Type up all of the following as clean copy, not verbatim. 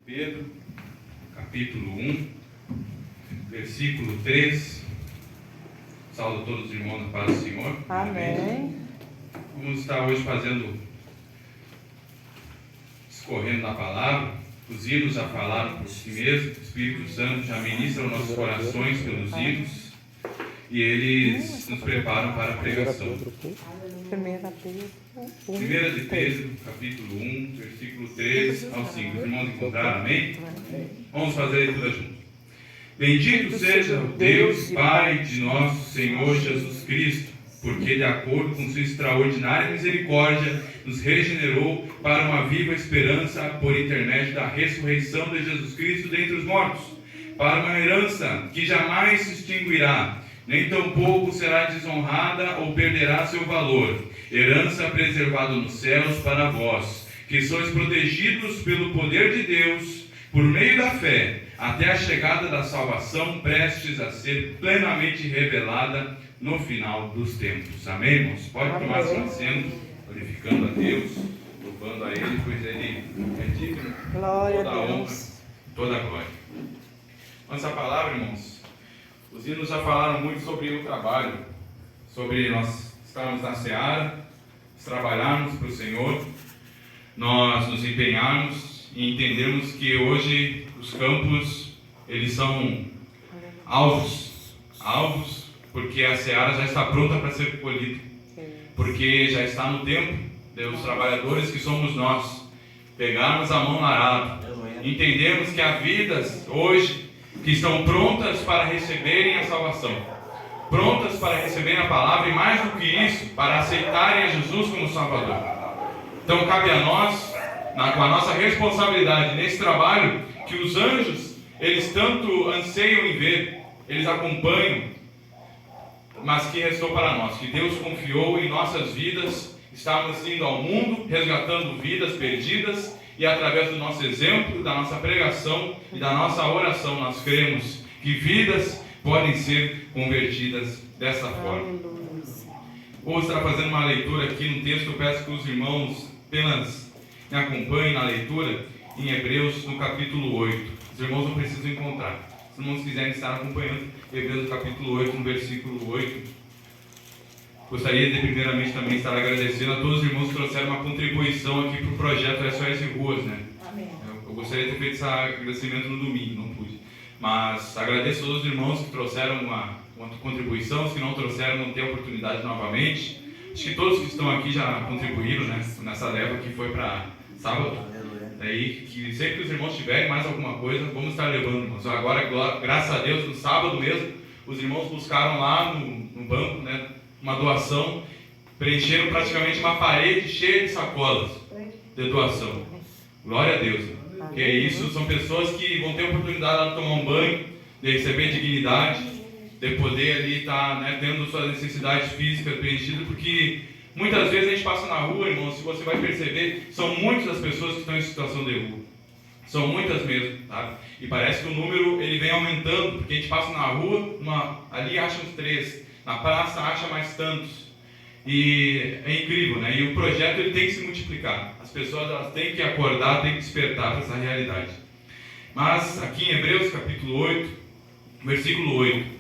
Pedro, capítulo 1, versículo 3. Saúdo a todos os irmãos na paz do Senhor. Amém. Vamos estar hoje discorrendo na palavra. Os hinos já falaram por si mesmos. O Espírito Santo já ministra os nossos corações pelos hinos. E eles nos preparam para a pregação. 1 de Pedro, capítulo 1, versículo 3 ao 5. Os irmãos encontraram, amém? Vamos fazer a leitura juntos. Bendito seja o Deus, Pai de nosso Senhor Jesus Cristo, porque de acordo com sua extraordinária misericórdia, nos regenerou para uma viva esperança por intermédio da ressurreição de Jesus Cristo dentre os mortos, para uma herança que jamais se extinguirá, nem tampouco será desonrada ou perderá seu valor, herança preservada nos céus para vós, que sois protegidos pelo poder de Deus, por meio da fé, até a chegada da salvação, prestes a ser plenamente revelada no final dos tempos. Amém, irmãos? Pode tomar seu assento, glorificando a Deus, louvando a Ele, pois Ele é digno de toda a honra, toda a glória. Nossa palavra, irmãos, os hinos já falaram muito sobre o trabalho, sobre nós estarmos na seara, trabalharmos para o Senhor, nós nos empenharmos e entendermos que hoje os campos, eles são alvos, porque a seara já está pronta para ser colhida, porque já está no tempo dos trabalhadores que somos nós, pegarmos a mão na arada, entendermos que há vidas hoje que estão prontas para receberem a salvação, prontas para receberem a palavra e, mais do que isso, para aceitarem a Jesus como Salvador. Então cabe a nós, com a nossa responsabilidade nesse trabalho, que os anjos, eles tanto anseiam em ver, eles acompanham, mas que restou para nós, que Deus confiou em nossas vidas, estamos indo ao mundo, resgatando vidas perdidas, e através do nosso exemplo, da nossa pregação e da nossa oração, nós cremos que vidas podem ser convertidas dessa forma. Vou estar fazendo uma leitura aqui no texto. Eu peço que os irmãos apenas me acompanhem na leitura em Hebreus, no capítulo 8. Os irmãos não precisam encontrar. Se os irmãos quiserem estar acompanhando, Hebreus, no capítulo 8, no versículo 8. Gostaria de primeiramente também estar agradecendo a todos os irmãos que trouxeram uma contribuição aqui para o projeto SOS Ruas, né? Amém. Eu gostaria de ter feito esse agradecimento no domingo, não pude. Mas agradeço a todos os irmãos que trouxeram uma contribuição, os que não trouxeram não têm oportunidade novamente. Acho que todos que estão aqui já contribuíram, né? Nessa leva que foi para sábado. Daí, que sempre que os irmãos tiverem mais alguma coisa, vamos estar levando, irmãos. Agora, graças a Deus, no sábado mesmo, os irmãos buscaram lá no banco, né? Uma doação, preencheram praticamente uma parede cheia de sacolas de doação. Glória a Deus. Porque isso são pessoas que vão ter a oportunidade de tomar um banho, de receber dignidade, de poder ali estar, né, tendo suas necessidades físicas preenchidas, porque muitas vezes a gente passa na rua, irmão, se você vai perceber, são muitas as pessoas que estão em situação de rua. São muitas mesmo, tá? E parece que o número ele vem aumentando, porque a gente passa na rua, ali acha uns 3, na praça acha mais tantos. E é incrível, né? E o projeto ele tem que se multiplicar. As pessoas elas têm que acordar, têm que despertar para essa realidade. Mas aqui em Hebreus capítulo 8, versículo 8.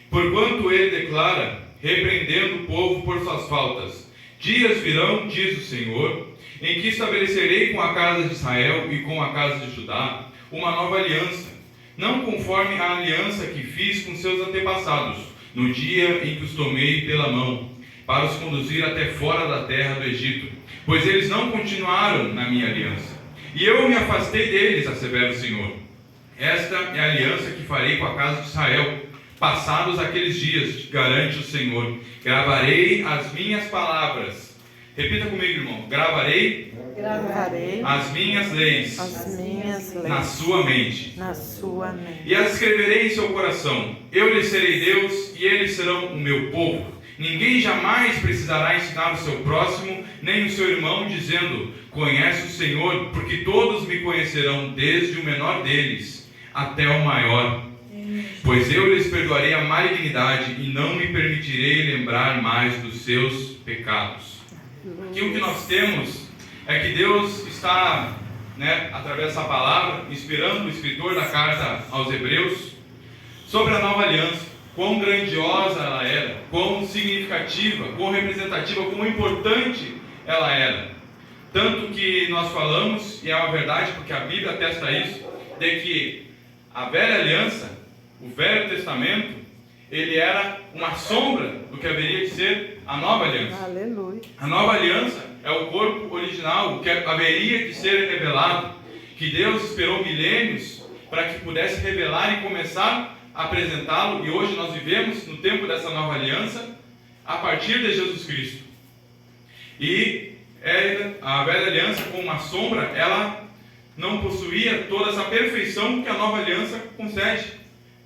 Porquanto ele declara, repreendendo o povo por suas faltas: dias virão, diz o Senhor, em que estabelecerei com a casa de Israel e com a casa de Judá uma nova aliança, não conforme a aliança que fiz com seus antepassados, no dia em que os tomei pela mão, para os conduzir até fora da terra do Egito, pois eles não continuaram na minha aliança, e eu me afastei deles, assevera o Senhor. Esta é a aliança que farei com a casa de Israel, passados aqueles dias, garante o Senhor, gravarei as minhas palavras. Repita comigo, irmão. Gravarei as minhas leis na sua mente. E as escreverei em seu coração. Eu lhes serei Deus e eles serão o meu povo. Ninguém jamais precisará ensinar o seu próximo, nem o seu irmão, dizendo: conhece o Senhor, porque todos me conhecerão, desde o menor deles até o maior. Pois eu lhes perdoarei a malignidade e não me permitirei lembrar mais dos seus pecados. Aqui o que nós temos é que Deus está né, através dessa palavra, inspirando o escritor da carta aos Hebreus, sobre a nova aliança, quão grandiosa ela era, quão significativa, quão representativa, quão importante ela era. Tanto que nós falamos, e é uma verdade porque a Bíblia atesta isso, de que a velha aliança, o Velho Testamento, ele era uma sombra do que haveria de ser a nova aliança. Aleluia. A nova aliança é o corpo original, o que haveria de ser revelado, que Deus esperou milênios para que pudesse revelar e começar a apresentá-lo, e hoje nós vivemos no tempo dessa nova aliança, a partir de Jesus Cristo. E a velha aliança, como uma sombra, ela não possuía toda essa perfeição que a nova aliança concede.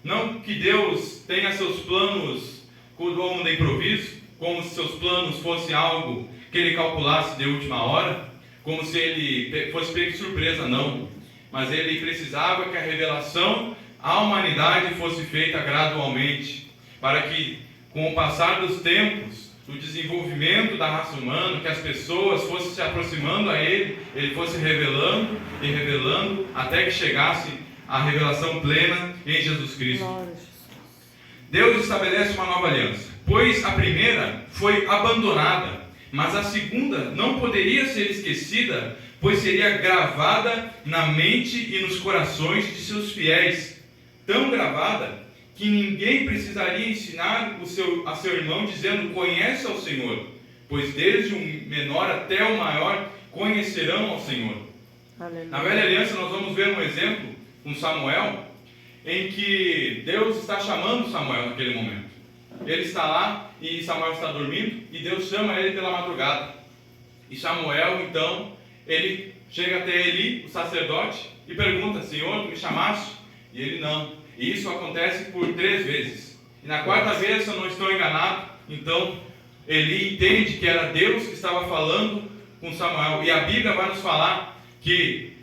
Não que Deus tenha seus planos como de improviso, como se seus planos fossem algo que ele calculasse de última hora, como se ele fosse pego de surpresa, não. Mas ele precisava que a revelação à humanidade fosse feita gradualmente, para que, com o passar dos tempos, do desenvolvimento da raça humana, que as pessoas fossem se aproximando a ele fosse revelando e revelando, até que chegasse a revelação plena em Jesus Cristo. Deus estabelece uma nova aliança, pois a primeira foi abandonada, mas a segunda não poderia ser esquecida, pois seria gravada na mente e nos corações de seus fiéis, tão gravada que ninguém precisaria ensinar a seu irmão dizendo: conhece ao Senhor, pois desde o menor até o maior conhecerão ao Senhor. Aleluia. Na velha aliança nós vamos ver um exemplo com Samuel, em que Deus está chamando Samuel naquele momento. Ele está lá e Samuel está dormindo e Deus chama ele pela madrugada. E Samuel então, ele chega até Eli, o sacerdote, e pergunta: Senhor, tu me chamaste? E ele: não. E isso acontece por 3 vezes. E na 4ª vez, se eu não estou enganado, então Eli entende que era Deus que estava falando com Samuel. E a Bíblia vai nos falar que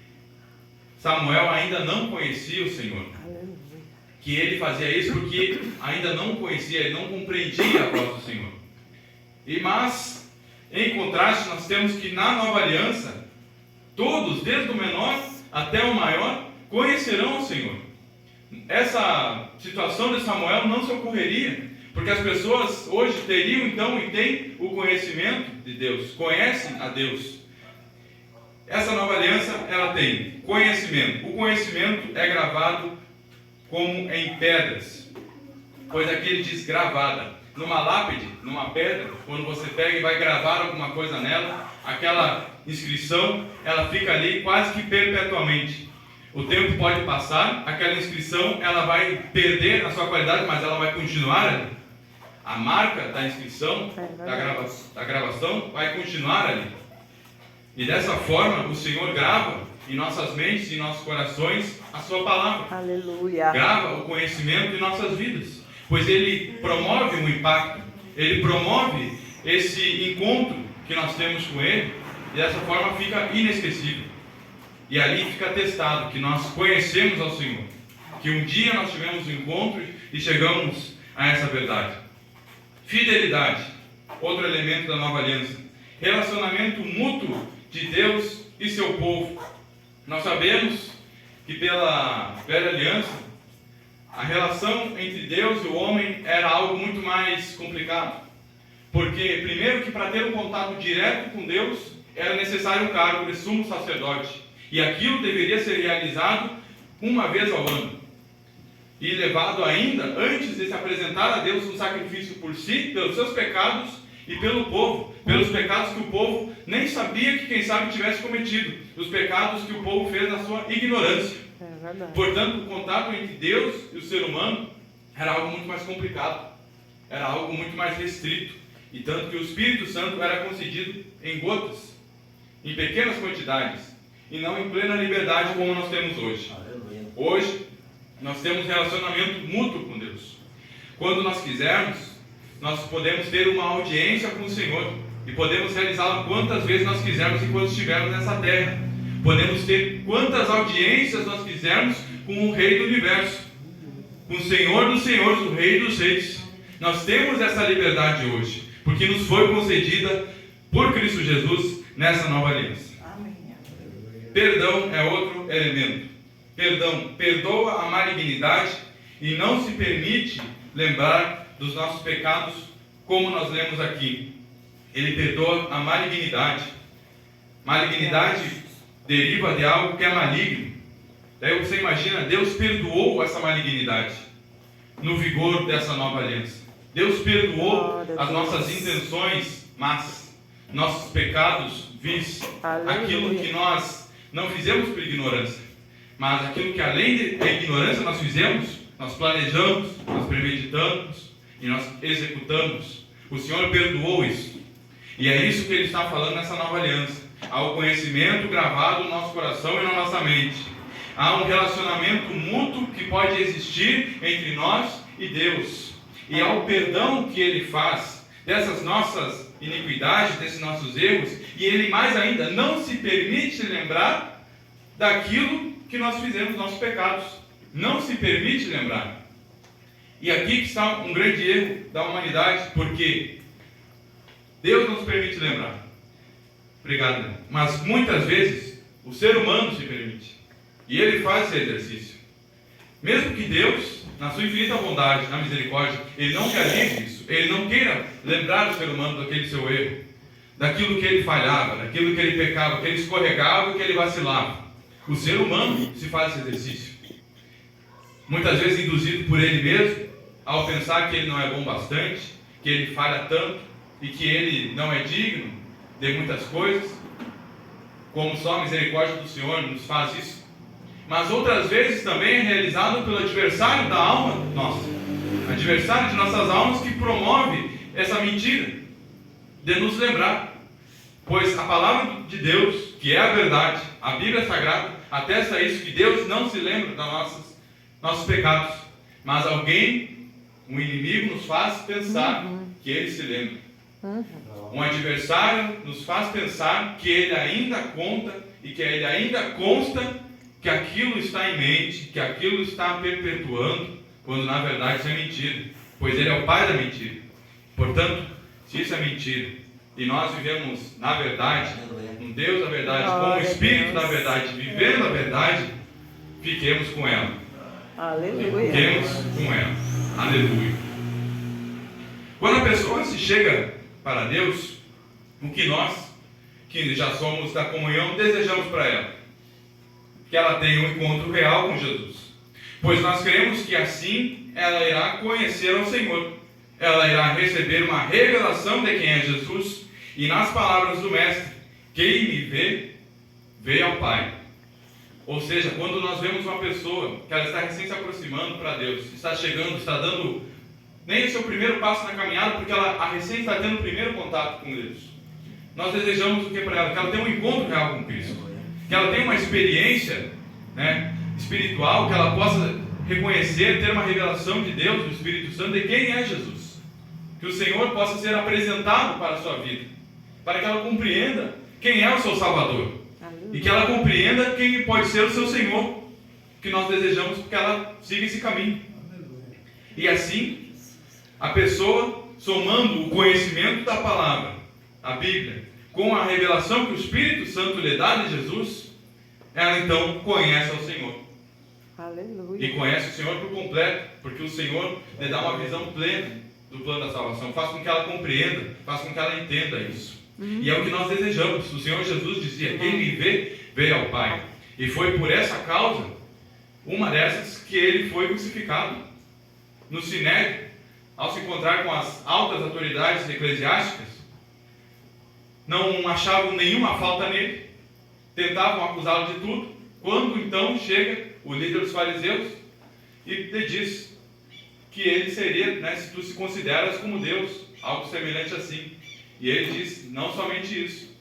Samuel ainda não conhecia o Senhor. Que ele fazia isso porque ainda não conhecia, ele não compreendia a voz do Senhor. Mas, em contraste, nós temos que na nova aliança, todos, desde o menor até o maior, conhecerão o Senhor. Essa situação de Samuel não se ocorreria, porque as pessoas hoje teriam então e têm o conhecimento de Deus, conhecem a Deus. Essa nova aliança, ela tem conhecimento. O conhecimento é gravado como em pedras, pois aqui ele diz gravada. Numa lápide, numa pedra, quando você pega e vai gravar alguma coisa nela, aquela inscrição, ela fica ali quase que perpetuamente. O tempo pode passar, aquela inscrição ela vai perder a sua qualidade, mas ela vai continuar ali. A marca da inscrição, da gravação, vai continuar ali. E dessa forma, o Senhor grava em nossas mentes e em nossos corações a sua palavra. Aleluia. Grava o conhecimento em nossas vidas, pois ele promove um impacto, ele promove esse encontro que nós temos com ele, e dessa forma fica inesquecível. E ali fica atestado que nós conhecemos ao Senhor, que um dia nós tivemos um encontro e chegamos a essa verdade. Fidelidade, outro elemento da nova aliança. Relacionamento mútuo de Deus e seu povo. Nós sabemos que pela velha aliança, a relação entre Deus e o homem era algo muito mais complicado. Porque, primeiro, que para ter um contato direto com Deus, era necessário um cargo de sumo sacerdote. E aquilo deveria ser realizado uma vez ao ano. E levado ainda, antes de se apresentar a Deus, um sacrifício por si, pelos seus pecados e pelo povo. Pelos pecados que o povo nem sabia que, quem sabe, tivesse cometido. Os pecados que o povo fez na sua ignorância. Portanto, o contato entre Deus e o ser humano era algo muito mais complicado. Era algo muito mais restrito. E tanto que o Espírito Santo era concedido em gotas, em pequenas quantidades, e não em plena liberdade como nós temos hoje. Hoje, nós temos relacionamento mútuo com Deus. Quando nós quisermos, nós podemos ter uma audiência com o Senhor, e podemos realizá-la quantas vezes nós quisermos enquanto estivermos nessa terra. Podemos ter quantas audiências nós quisermos com o Rei do Universo, com o Senhor dos Senhores, o Rei dos Reis. Nós temos essa liberdade hoje, porque nos foi concedida por Cristo Jesus nessa nova aliança. Perdão é outro elemento. Perdão perdoa a malignidade e não se permite lembrar dos nossos pecados, como nós lemos aqui. Ele perdoa a malignidade. Malignidade deriva de algo que é maligno. Daí você imagina, Deus perdoou essa malignidade no vigor dessa nova aliança. Deus perdoou as nossas intenções más, nossos pecados vis, aquilo que nós não fizemos por ignorância, mas aquilo que além da ignorância nós fizemos, nós planejamos, nós premeditamos e nós executamos. O Senhor perdoou isso. E é isso que Ele está falando nessa nova aliança. Há o conhecimento gravado no nosso coração e na nossa mente. Há um relacionamento mútuo que pode existir entre nós e Deus. E há o perdão que Ele faz dessas nossas iniquidades, desses nossos erros. E Ele mais ainda não se permite lembrar daquilo que nós fizemos, nossos pecados. Não se permite lembrar. E aqui que está um grande erro da humanidade, porque Deus não se permite lembrar. Obrigado, irmão. Mas muitas vezes o ser humano se permite. E ele faz esse exercício. Mesmo que Deus, na sua infinita bondade, na misericórdia, Ele não realize isso. Ele não queira lembrar o ser humano daquele seu erro, daquilo que ele falhava, daquilo que ele pecava, que ele escorregava e que ele vacilava. O ser humano se faz esse exercício. Muitas vezes induzido por ele mesmo, ao pensar que ele não é bom bastante, que ele falha tanto e que ele não é digno de muitas coisas, como só a misericórdia do Senhor nos faz isso. Mas outras vezes também é realizado pelo adversário da alma nossa, adversário de nossas almas, que promove essa mentira de nos lembrar. Pois a palavra de Deus, que é a verdade, a Bíblia Sagrada, atesta isso, que Deus não se lembra dos nossos pecados, mas alguém, um inimigo, nos faz pensar que ele se lembra. Um adversário nos faz pensar que ele ainda conta e que ele ainda consta que aquilo está em mente, que aquilo está perpetuando, quando na verdade isso é mentira, pois ele é o pai da mentira. Portanto, se isso é mentira e nós vivemos na verdade, um Deus da verdade, com o Espírito da verdade, vivendo a verdade, fiquemos com ela. Aleluia. Fiquemos com ela. Aleluia. Quando a pessoa se chega para Deus, o que nós, que já somos da comunhão, desejamos para ela? Que ela tenha um encontro real com Jesus. Pois nós cremos que assim ela irá conhecer ao Senhor. Ela irá receber uma revelação de quem é Jesus. E nas palavras do Mestre, quem me vê, vê ao Pai. Ou seja, quando nós vemos uma pessoa que ela está recém se aproximando para Deus, está chegando, está dando nem o seu primeiro passo na caminhada, porque ela recém está tendo o primeiro contato com Deus. Nós desejamos o que para ela? Que ela tenha um encontro real com Cristo. Que ela tenha uma experiência, espiritual, que ela possa reconhecer, ter uma revelação de Deus, do Espírito Santo, de quem é Jesus. Que o Senhor possa ser apresentado para a sua vida, para que ela compreenda quem é o seu Salvador. E que ela compreenda quem pode ser o seu Senhor, que nós desejamos que ela siga esse caminho. E assim, a pessoa, somando o conhecimento da palavra, a Bíblia, com a revelação que o Espírito Santo lhe dá de Jesus, ela então conhece ao Senhor. Aleluia. E conhece o Senhor por completo, porque o Senhor lhe dá uma visão plena do plano da salvação, faz com que ela compreenda, faz com que ela entenda isso. E é o que nós desejamos. O Senhor Jesus dizia: quem me vê, vê ao Pai. E foi por essa causa, uma dessas, que ele foi crucificado. No Sinédrio, ao se encontrar com as altas autoridades eclesiásticas, não achavam nenhuma falta nele, tentavam acusá-lo de tudo, quando então chega o líder dos fariseus e lhe diz que ele seria, se tu se consideras como Deus, algo semelhante assim. E ele diz não somente isso,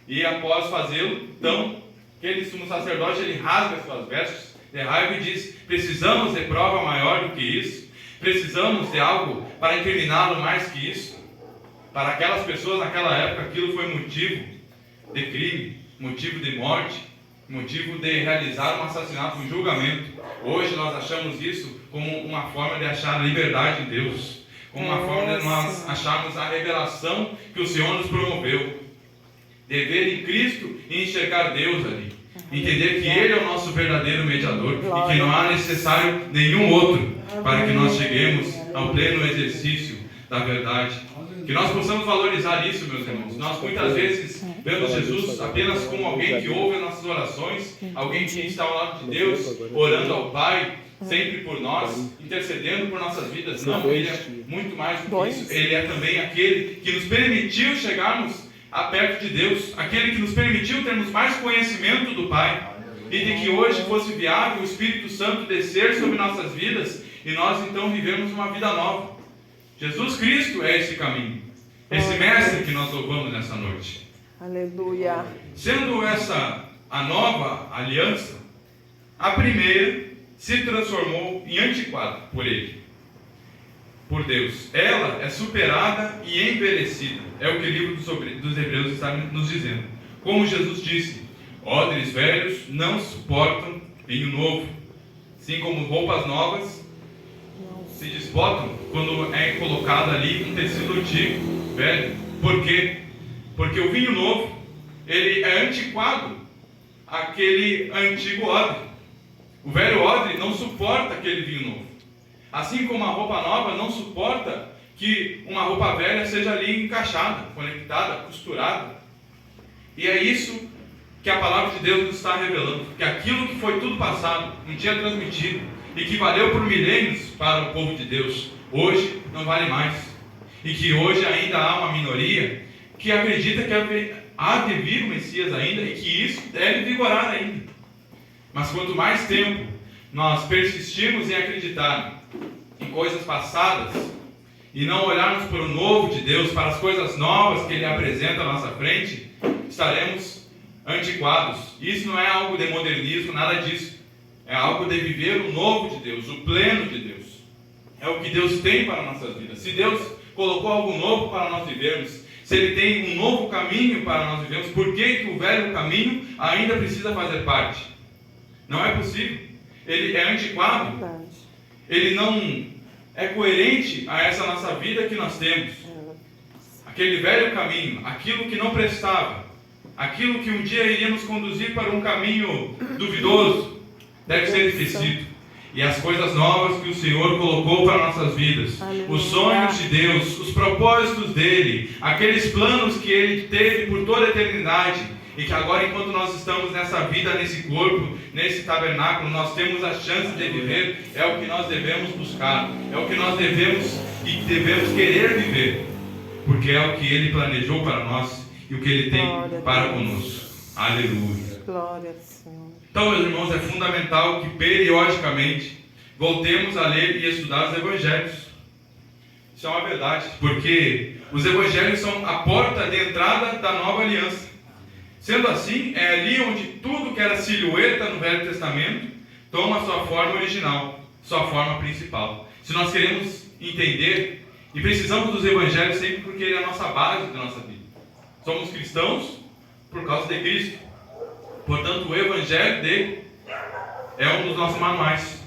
e após fazê-lo, então, aquele sumo sacerdote, ele rasga suas vestes de raiva e diz: precisamos de prova maior do que isso, precisamos de algo para incriminá-lo mais que isso. Para aquelas pessoas naquela época, aquilo foi motivo de crime, motivo de morte, motivo de realizar um assassinato, um julgamento. Hoje nós achamos isso como uma forma de achar liberdade em Deus, como uma forma de nós acharmos a revelação que o Senhor nos promoveu, de ver em Cristo e enxergar Deus ali. Entender que Ele é o nosso verdadeiro mediador e que não há necessário nenhum outro para que nós cheguemos ao pleno exercício da verdade. Que nós possamos valorizar isso, meus irmãos. Nós muitas vezes vemos Jesus apenas como alguém que ouve as nossas orações, alguém que está ao lado de Deus, orando ao Pai, sempre por nós, intercedendo por nossas vidas. Não, Ele é muito mais do que isso. Ele é também aquele que nos permitiu chegarmos a perto de Deus, aquele que nos permitiu termos mais conhecimento do Pai, e de que hoje fosse viável o Espírito Santo descer sobre nossas vidas e nós então vivemos uma vida nova. Jesus Cristo é esse caminho, esse mestre que nós louvamos nessa noite. Aleluia. Sendo essa a nova aliança, a primeira se transformou em antiquada por Ele, por Deus. Ela é superada e envelhecida. É o que o livro dos Hebreus está nos dizendo. Como Jesus disse, odres velhos não suportam vinho novo, assim como roupas novas se desbotam quando é colocado ali um tecido antigo, velho. Por quê? Porque o vinho novo, ele é antiquado àquele antigo odre. O velho odre não suporta aquele vinho novo. Assim como a roupa nova não suporta que uma roupa velha seja ali encaixada, conectada, costurada. E é isso que a palavra de Deus nos está revelando. Que aquilo que foi tudo passado, um dia transmitido, e que valeu por milênios para o povo de Deus, hoje não vale mais. E que hoje ainda há uma minoria que acredita que há de vir o Messias ainda e que isso deve vigorar ainda. Mas quanto mais tempo nós persistirmos em acreditar em coisas passadas e não olharmos para o novo de Deus, para as coisas novas que Ele apresenta à nossa frente, estaremos antiquados. Isso não é algo de modernismo, nada disso. É algo de viver o novo de Deus, o pleno de Deus. É o que Deus tem para nossas vidas. Se Deus colocou algo novo para nós vivermos, se Ele tem um novo caminho para nós vivermos, por que o velho caminho ainda precisa fazer parte? Não é possível. Ele é antiquado. Ele não é coerente a essa nossa vida que nós temos. Aquele velho caminho, aquilo que não prestava, aquilo que um dia iria nos conduzir para um caminho duvidoso, deve ser esquecido. E as coisas novas que o Senhor colocou para nossas vidas, os sonhos de Deus, os propósitos dEle, aqueles planos que Ele teve por toda a eternidade, e que agora, enquanto nós estamos nessa vida, nesse corpo, nesse tabernáculo, nós temos a chance de viver, é o que nós devemos buscar, é o que nós devemos e devemos querer viver, porque é o que Ele planejou para nós e o que Ele tem para conosco. Aleluia. Glória ao Senhor. Então, meus irmãos, é fundamental que periodicamente voltemos a ler e estudar os Evangelhos. Isso é uma verdade, porque os Evangelhos são a porta de entrada da nova aliança. Sendo assim, é ali onde tudo que era silhueta no Velho Testamento toma sua forma original, sua forma principal. Se nós queremos entender, e precisamos dos Evangelhos sempre porque ele é a nossa base da nossa vida. Somos cristãos por causa de Cristo. Portanto, o Evangelho dele é um dos nossos manuais.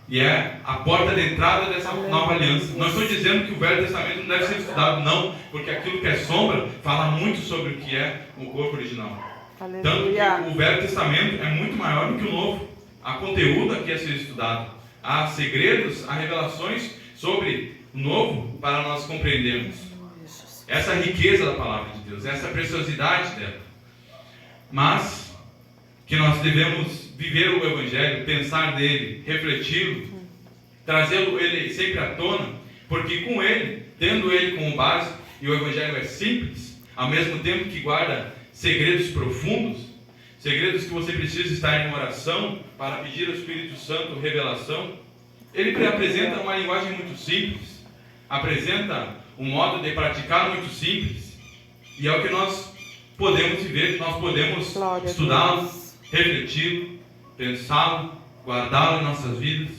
E é a porta de entrada dessa nova aliança. Não estou dizendo que o Velho Testamento não deve ser estudado, não. Porque aquilo que é sombra fala muito sobre o que é o corpo original. Aleluia. Tanto que o Velho Testamento é muito maior do que o Novo. Há conteúdo aqui a ser estudado. Há segredos, há revelações sobre o Novo para nós compreendermos. Essa riqueza da palavra de Deus, essa preciosidade dela. Mas que nós devemos viver o Evangelho, pensar nele, refleti-lo, trazê-lo ele sempre à tona, porque com ele, tendo ele como base, e o Evangelho é simples, ao mesmo tempo que guarda segredos profundos, segredos que você precisa estar em oração para pedir ao Espírito Santo revelação, ele apresenta uma linguagem muito simples, apresenta um modo de praticar muito simples, e é o que nós podemos viver, nós podemos estudá-lo, refleti-lo, pensá-lo, guardá-lo em nossas vidas,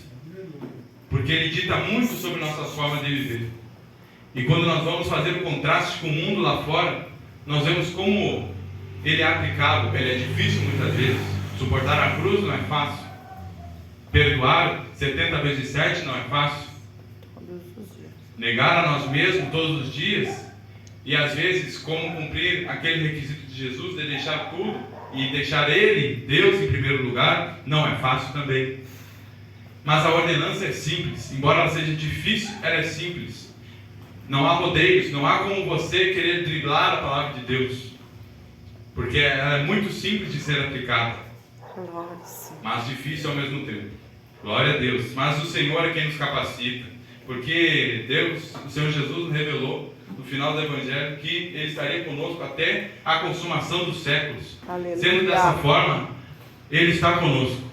porque ele dita muito sobre nossas formas de viver. E quando nós vamos fazer o contraste com o mundo lá fora, nós vemos como ele é aplicável. Ele é difícil muitas vezes. Suportar a cruz não é fácil. Perdoar 70 vezes 7 não é fácil. Negar a nós mesmos todos os dias, e às vezes como cumprir aquele requisito de Jesus de deixar tudo e deixar Ele, Deus, em primeiro lugar, não é fácil também. Mas a ordenança é simples, embora ela seja difícil, ela é simples. Não há rodeios, não há como você querer driblar a palavra de Deus, porque ela é muito simples de ser aplicada, mas difícil ao mesmo tempo. Glória a Deus. Mas o Senhor é quem nos capacita, porque Deus, o Senhor Jesus nos revelou no final do Evangelho que Ele estaria conosco até a consumação dos séculos. Aleluia. Sendo dessa forma, Ele está conosco.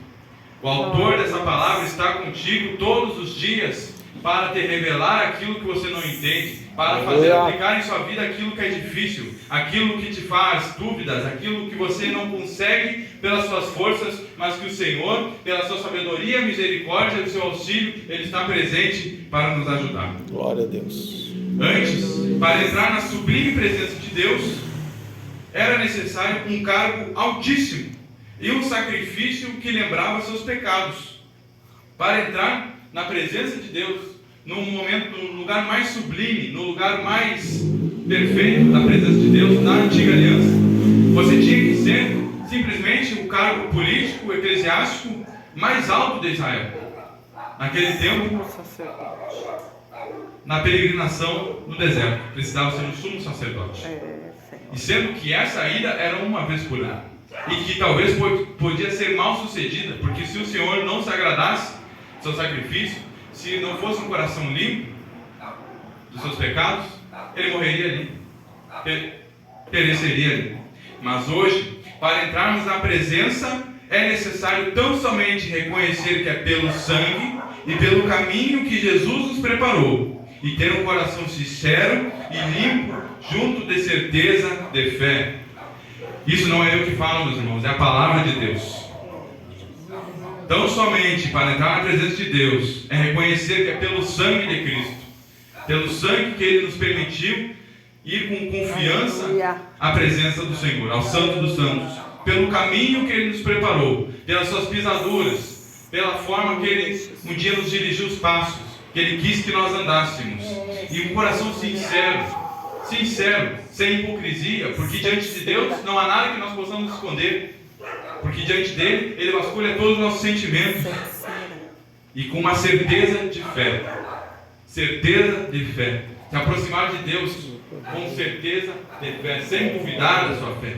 O autor dessa palavra está contigo todos os dias para te revelar aquilo que você não entende, para fazer aplicar em sua vida aquilo que é difícil, aquilo que te faz dúvidas, aquilo que você não consegue pelas suas forças, mas que o Senhor, pela sua sabedoria, misericórdia e o seu auxílio, Ele está presente para nos ajudar. Glória a Deus. Antes, para entrar na sublime presença de Deus, era necessário um cargo altíssimo e um sacrifício que lembrava seus pecados. Para entrar na presença de Deus, no lugar mais sublime, no lugar mais perfeito da presença de Deus, na antiga aliança, você tinha que ser simplesmente o cargo político, eclesiástico mais alto de Israel. Naquele tempo, na peregrinação no deserto, precisava ser um sumo sacerdote. E sendo que essa ida era uma vez por ano, e que talvez podia ser mal sucedida, porque se o Senhor não se agradasse do seu sacrifício, se não fosse um coração limpo dos seus pecados, ele morreria ali, pereceria ali. Mas hoje, para entrarmos na presença, é necessário tão somente reconhecer que é pelo sangue e pelo caminho que Jesus nos preparou, e ter um coração sincero e limpo, junto de certeza de fé. Isso não é eu que falo, meus irmãos, é a palavra de Deus. Tão somente para entrar na presença de Deus é reconhecer que é pelo sangue de Cristo, pelo sangue que Ele nos permitiu ir com confiança à presença do Senhor, ao Santo dos Santos, pelo caminho que Ele nos preparou, pelas suas pisaduras, pela forma que Ele um dia nos dirigiu os passos, que Ele quis que nós andássemos, e um coração sincero, sem hipocrisia, porque diante de Deus não há nada que nós possamos esconder, porque diante dele, Ele vasculha todos os nossos sentimentos, e com uma certeza de fé, se aproximar de Deus com certeza de fé, sem duvidar da sua fé,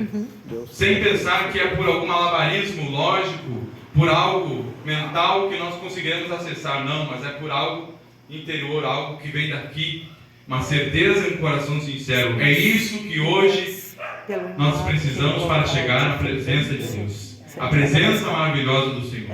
sem pensar que é por algum malabarismo lógico, por algo mental que nós conseguiremos acessar, não, mas é por algo interior, algo que vem daqui, uma certeza e um coração sincero. É isso que hoje nós precisamos para chegar na presença de Deus, a presença maravilhosa do Senhor.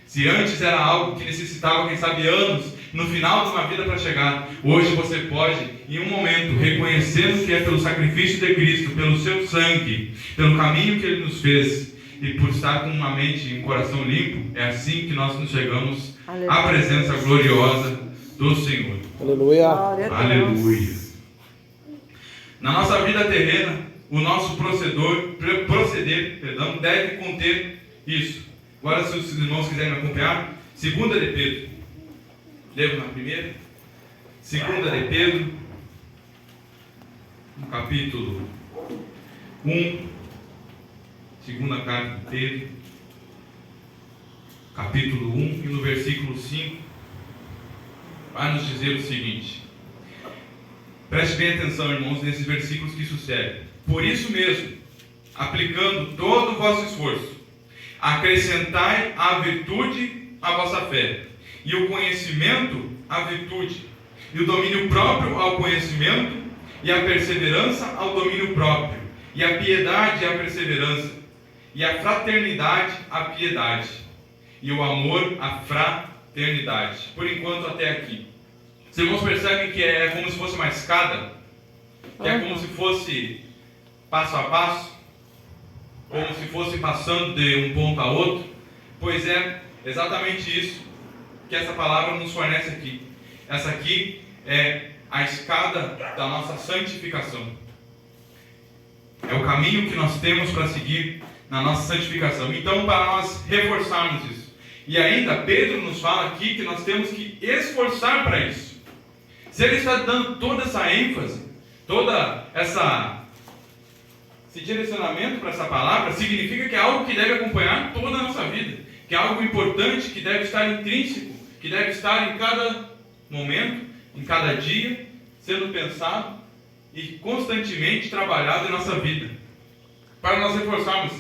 Se antes era algo que necessitava, quem sabe, anos, no final de uma vida para chegar, hoje você pode, em um momento, reconhecendo que é pelo sacrifício de Cristo, pelo seu sangue, pelo caminho que Ele nos fez, e por estar com uma mente e um coração limpo, é assim que nós nos chegamos à presença gloriosa do Senhor. Aleluia. Aleluia. Na nossa vida terrena, o nosso proceder, deve conter isso. Agora, se os irmãos quiserem me acompanhar, 2 de Pedro. Levo na primeira. 2 de Pedro, no capítulo 1. Segunda carta de Pedro, capítulo 1, e no versículo 5, vai nos dizer o seguinte. Preste bem atenção, irmãos, nesses versículos que sucedem. Por isso mesmo, aplicando todo o vosso esforço, acrescentai a virtude à vossa fé, e o conhecimento à virtude, e o domínio próprio ao conhecimento, e a perseverança ao domínio próprio, e a piedade à perseverança, e a fraternidade à piedade, e o amor à fraternidade. Por enquanto, até aqui. Os irmãos percebem que é como se fosse uma escada, que é como se fosse passo a passo, como se fosse passando de um ponto a outro. Pois é exatamente isso que essa palavra nos fornece aqui. Essa aqui é a escada da nossa santificação. É o caminho que nós temos para seguir na nossa santificação. Então, para nós reforçarmos isso, e ainda Pedro nos fala aqui que nós temos que esforçar para isso. Se ele está dando toda essa ênfase, toda essa esse direcionamento para essa palavra significa que é algo que deve acompanhar toda a nossa vida, que é algo importante, que deve estar intrínseco, que deve estar em cada momento, em cada dia, sendo pensado e constantemente trabalhado em nossa vida. Para nós reforçarmos,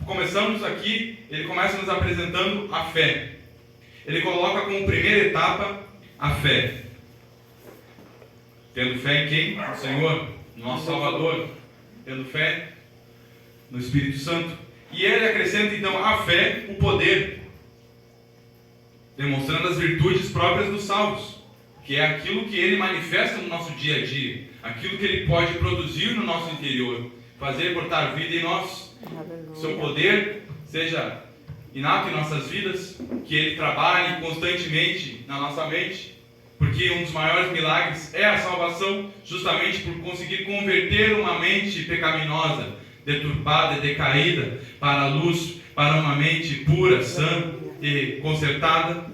começamos aqui, ele começa nos apresentando a fé. Ele coloca como primeira etapa a fé. Tendo fé em quem? No Senhor, no nosso Salvador. Tendo fé no Espírito Santo. E ele acrescenta então à fé o poder, demonstrando as virtudes próprias dos salvos, que é aquilo que ele manifesta no nosso dia a dia, aquilo que ele pode produzir no nosso interior, fazer brotar vida em nós. Seu poder seja inato em nossas vidas, que ele trabalhe constantemente na nossa mente, porque um dos maiores milagres é a salvação, justamente por conseguir converter uma mente pecaminosa, deturbada e decaída, para a luz, para uma mente pura, sã e consertada.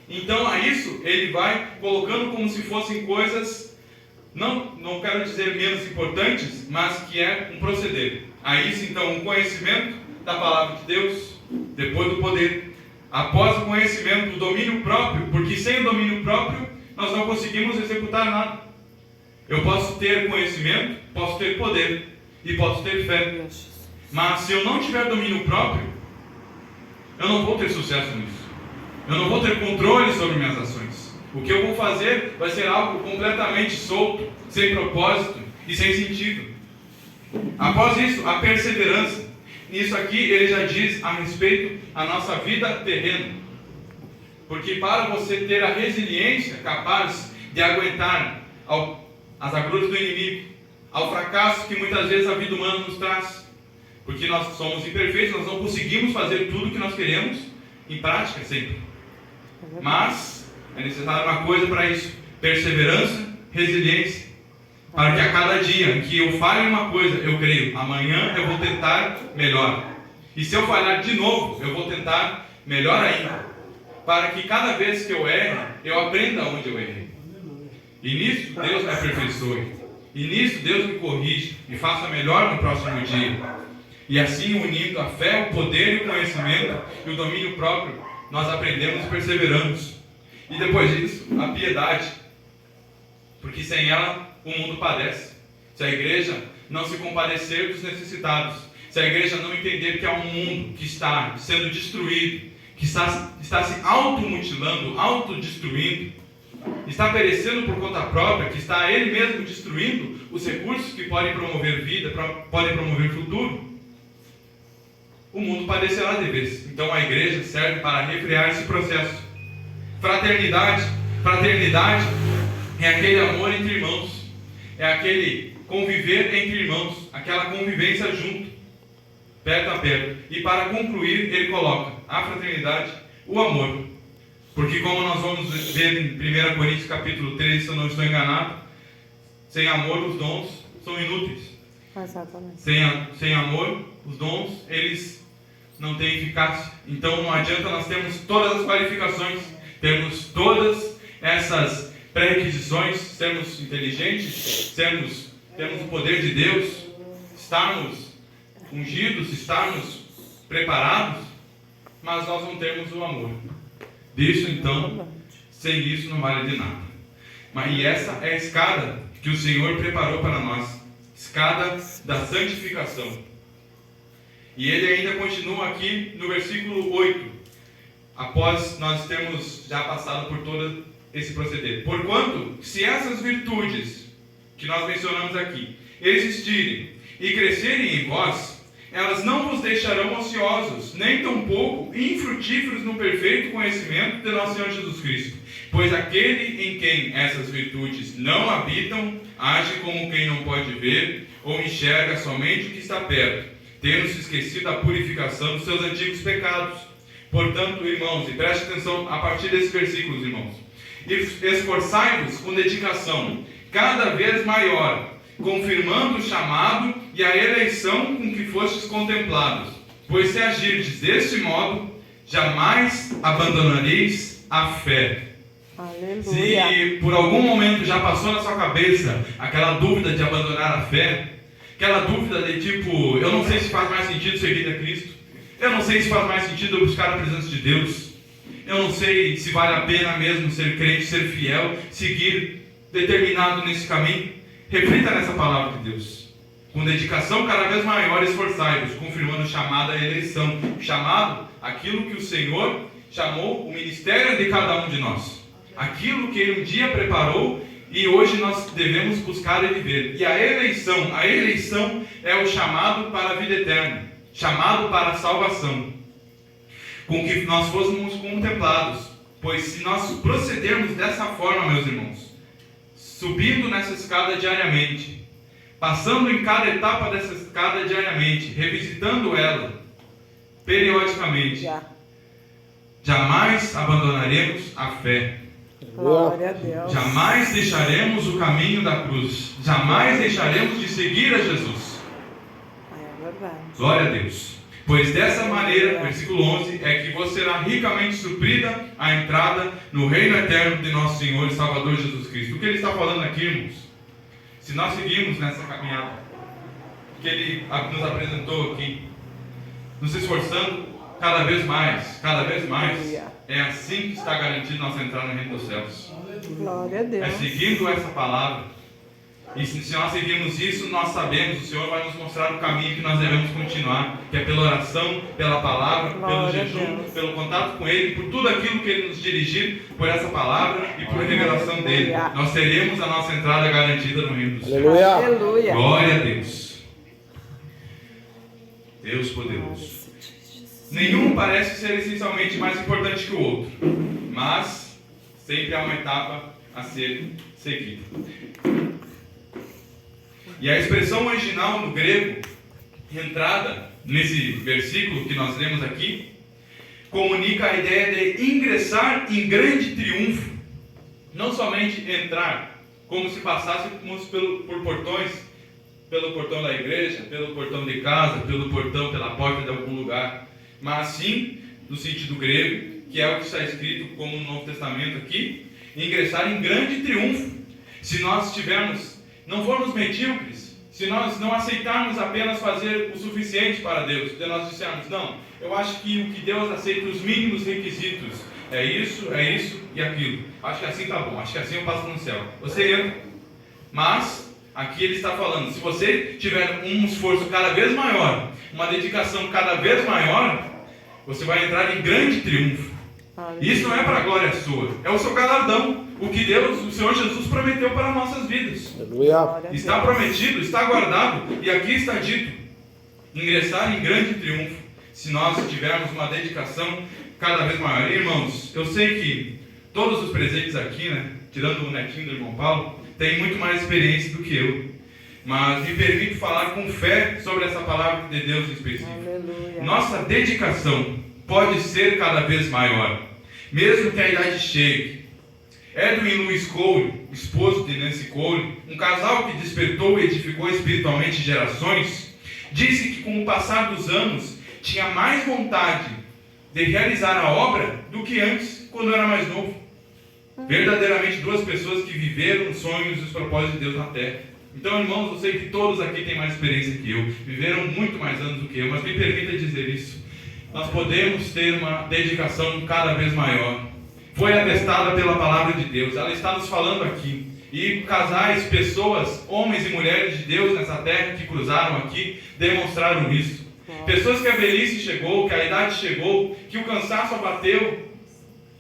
Então a isso ele vai colocando como se fossem coisas, não quero dizer menos importantes, mas que é um proceder. A isso então um conhecimento da palavra de Deus, depois do poder, após o conhecimento, o domínio próprio, porque sem o domínio próprio nós não conseguimos executar nada. Eu posso ter conhecimento, posso ter poder e posso ter fé, mas se eu não tiver domínio próprio, eu não vou ter sucesso nisso. Eu não vou ter controle sobre minhas ações. O que eu vou fazer vai ser algo completamente solto, sem propósito e sem sentido. Após isso, a perseverança. Nisso aqui ele já diz a respeito da nossa vida terrena. Porque para você ter a resiliência capaz de aguentar as agruras do inimigo, ao fracasso que muitas vezes a vida humana nos traz, porque nós somos imperfeitos, nós não conseguimos fazer tudo o que nós queremos em prática sempre. Mas é necessário uma coisa para isso: perseverança, resiliência, para que a cada dia que eu falhe uma coisa, eu creio, amanhã eu vou tentar melhor, e se eu falhar de novo, eu vou tentar melhor ainda, para que cada vez que eu erre, eu aprenda onde eu errei. E nisso Deus me aperfeiçoe, e nisso Deus me corrige e faça melhor no próximo dia. E assim, unindo a fé, o poder e o conhecimento e o domínio próprio, nós aprendemos e perseveramos. E depois disso, a piedade, porque sem ela o mundo padece. Se a igreja não se compadecer dos necessitados, se a igreja não entender que há um mundo que está sendo destruído, que está se automutilando, autodestruindo, está perecendo por conta própria, que está ele mesmo destruindo os recursos que podem promover vida, podem promover futuro, o mundo padecerá de vez. Então a igreja serve para refrear esse processo. Fraternidade é aquele amor entre irmãos, é aquele conviver entre irmãos, aquela convivência junto, perto a perto. E para concluir, ele coloca a fraternidade, o amor, porque como nós vamos ver em 1 Coríntios capítulo 13, se eu não estou enganado, sem amor os dons são inúteis. Exatamente. Sem amor, os dons, eles não têm eficácia. Então não adianta nós termos todas as qualificações, termos todas essas pré-requisições, sermos inteligentes, termos o poder de Deus, estarmos ungidos, estarmos preparados, mas nós não temos o amor. Disso então, sem isso não vale de nada. E essa é a escada que o Senhor preparou para nós, escada da santificação. E ele ainda continua aqui no versículo 8, após nós termos já passado por todo esse proceder. Porquanto, se essas virtudes que nós mencionamos aqui existirem e crescerem em vós, elas não vos deixarão ociosos, nem tampouco infrutíferos no perfeito conhecimento de nosso Senhor Jesus Cristo. Pois aquele em quem essas virtudes não habitam, age como quem não pode ver, ou enxerga somente o que está perto, tendo-se esquecido da purificação dos seus antigos pecados. Portanto, irmãos, e preste atenção a partir desses versículos, irmãos, esforçai-vos com dedicação cada vez maior, confirmando o chamado e a eleição com que fostes contemplados. Pois se agirdes deste modo, jamais abandonareis a fé. Aleluia. Se por algum momento já passou na sua cabeça aquela dúvida de abandonar a fé, Aquela dúvida de tipo, eu não sei se faz mais sentido seguir a Cristo. Eu não sei se faz mais sentido eu buscar a presença de Deus. Eu não sei se vale a pena mesmo ser crente, ser fiel, seguir determinado nesse caminho. Reflita nessa palavra de Deus. Com dedicação cada vez maior, esforçai-vos, confirmando o chamado à eleição. O chamado, aquilo que o Senhor chamou o ministério de cada um de nós. Aquilo que Ele um dia preparou e hoje nós devemos buscar e viver. E a eleição é o chamado para a vida eterna, chamado para a salvação, com que nós fôssemos contemplados. Pois se nós procedermos dessa forma, meus irmãos, subindo nessa escada diariamente, passando em cada etapa dessa escada diariamente, revisitando ela periodicamente, jamais abandonaremos a fé. Glória a Deus. Jamais deixaremos o caminho da cruz. Jamais deixaremos de seguir a Jesus. É verdade. Glória a Deus. Pois dessa maneira, versículo 11, é que você será ricamente suprida a entrada no reino eterno de nosso Senhor e Salvador Jesus Cristo. O que ele está falando aqui, irmãos? Se nós seguirmos nessa caminhada que ele nos apresentou aqui, nos esforçando cada vez mais, é assim que está garantido nossa entrada no reino dos céus. Glória a Deus. É seguindo essa palavra. E se nós seguirmos isso, nós sabemos, o Senhor vai nos mostrar o caminho que nós devemos continuar, que é pela oração, pela palavra, pelo jejum, pelo contato com Ele, por tudo aquilo que Ele nos dirigir, por essa palavra e por revelação dEle. Nós teremos a nossa entrada garantida no reino dos céus. Aleluia. Glória a Deus. Deus poderoso. Nenhum parece ser essencialmente mais importante que o outro, mas sempre há uma etapa a ser seguida. E a expressão original no grego, entrada nesse versículo que nós lemos aqui, comunica a ideia de ingressar em grande triunfo. Não somente entrar, como se passássemos por portões, pelo portão da igreja, pelo portão de casa, pelo portão, pela porta de algum lugar, mas sim, no sentido grego, que é o que está escrito como no Novo Testamento aqui, ingressar em grande triunfo. Se nós não formos medíocres, se nós não aceitarmos apenas fazer o suficiente para Deus, se nós dissermos, não, eu acho que o que Deus aceita, os mínimos requisitos, é isso e aquilo, acho que assim está bom, acho que assim eu passo no céu. Você entra, mas aqui ele está falando, se você tiver um esforço cada vez maior, uma dedicação cada vez maior, você vai entrar em grande triunfo. Isso não é para a glória sua, é o seu galardão, o que Deus, o Senhor Jesus prometeu para nossas vidas. Está prometido, está guardado, e aqui está dito, ingressar em grande triunfo, se nós tivermos uma dedicação cada vez maior. Irmãos, eu sei que todos os presentes aqui, tirando o netinho do irmão Paulo, têm muito mais experiência do que eu, mas me permito falar com fé sobre essa palavra de Deus em específico. Aleluia. Nossa dedicação pode ser cada vez maior, mesmo que a idade chegue. Edwin Lewis Cole, esposo de Nancy Cole, um casal que despertou e edificou espiritualmente gerações, disse que com o passar dos anos tinha mais vontade de realizar a obra do que antes, quando era mais novo. Verdadeiramente duas pessoas que viveram os sonhos e os propósitos de Deus na terra. Então, irmãos, eu sei que todos aqui têm mais experiência que eu, viveram muito mais anos do que eu, mas me permita dizer isso. Nós podemos ter uma dedicação cada vez maior. Foi atestada pela palavra de Deus, ela está nos falando aqui. E casais, pessoas, homens e mulheres de Deus nessa terra que cruzaram aqui, demonstraram isso. Pessoas que a velhice chegou, que a idade chegou, que o cansaço abateu,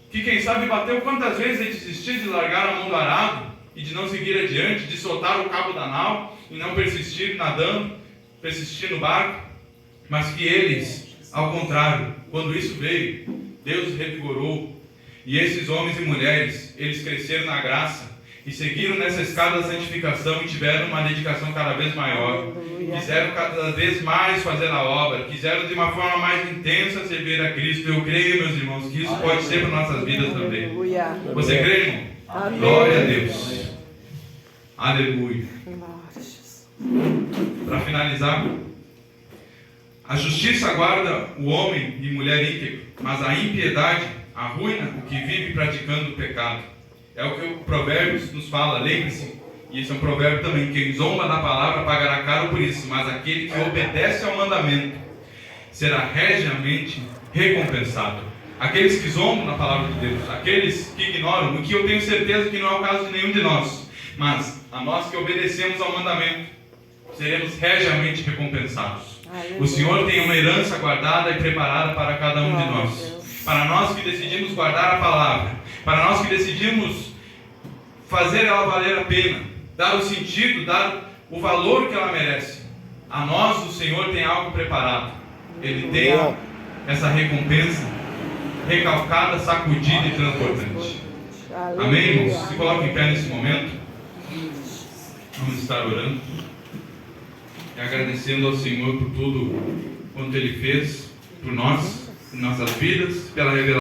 que quem sabe bateu quantas vezes de desistir de largar a mão do arado e de não seguir adiante, de soltar o cabo da nau e não persistir nadando, persistir no barco, mas que eles, ao contrário, quando isso veio, Deus os revigorou. E esses homens e mulheres, eles cresceram na graça e seguiram nessa escada da santificação e tiveram uma dedicação cada vez maior. Quiseram cada vez mais fazer a obra, quiseram de uma forma mais intensa servir a Cristo. Eu creio, meus irmãos, que isso pode ser para nossas vidas também. Você crê, irmão? Amém. Glória a Deus. Aleluia. Para finalizar, a justiça guarda o homem e mulher íntegro, mas a impiedade arruína o que vive praticando o pecado. É o que o Provérbios nos fala. Lembre-se, E esse é um provérbio também: quem zomba da palavra pagará caro por isso, mas aquele que obedece ao mandamento será regiamente recompensado. Aqueles que zombam na palavra de Deus, aqueles que ignoram, o que eu tenho certeza que não é o caso de nenhum de nós, mas a nós que obedecemos ao mandamento, seremos regiamente recompensados. O Senhor tem uma herança guardada e preparada para cada um de nós. Para nós que decidimos guardar a palavra, para nós que decidimos fazer ela valer a pena, dar o sentido, dar o valor que ela merece, a nós o Senhor tem algo preparado. Ele tem essa recompensa recalcada, sacudida e transportante. Amém, irmãos? Se coloquem em pé nesse momento. Vamos estar orando e agradecendo ao Senhor por tudo quanto Ele fez por nós, por nossas vidas, pela revelação.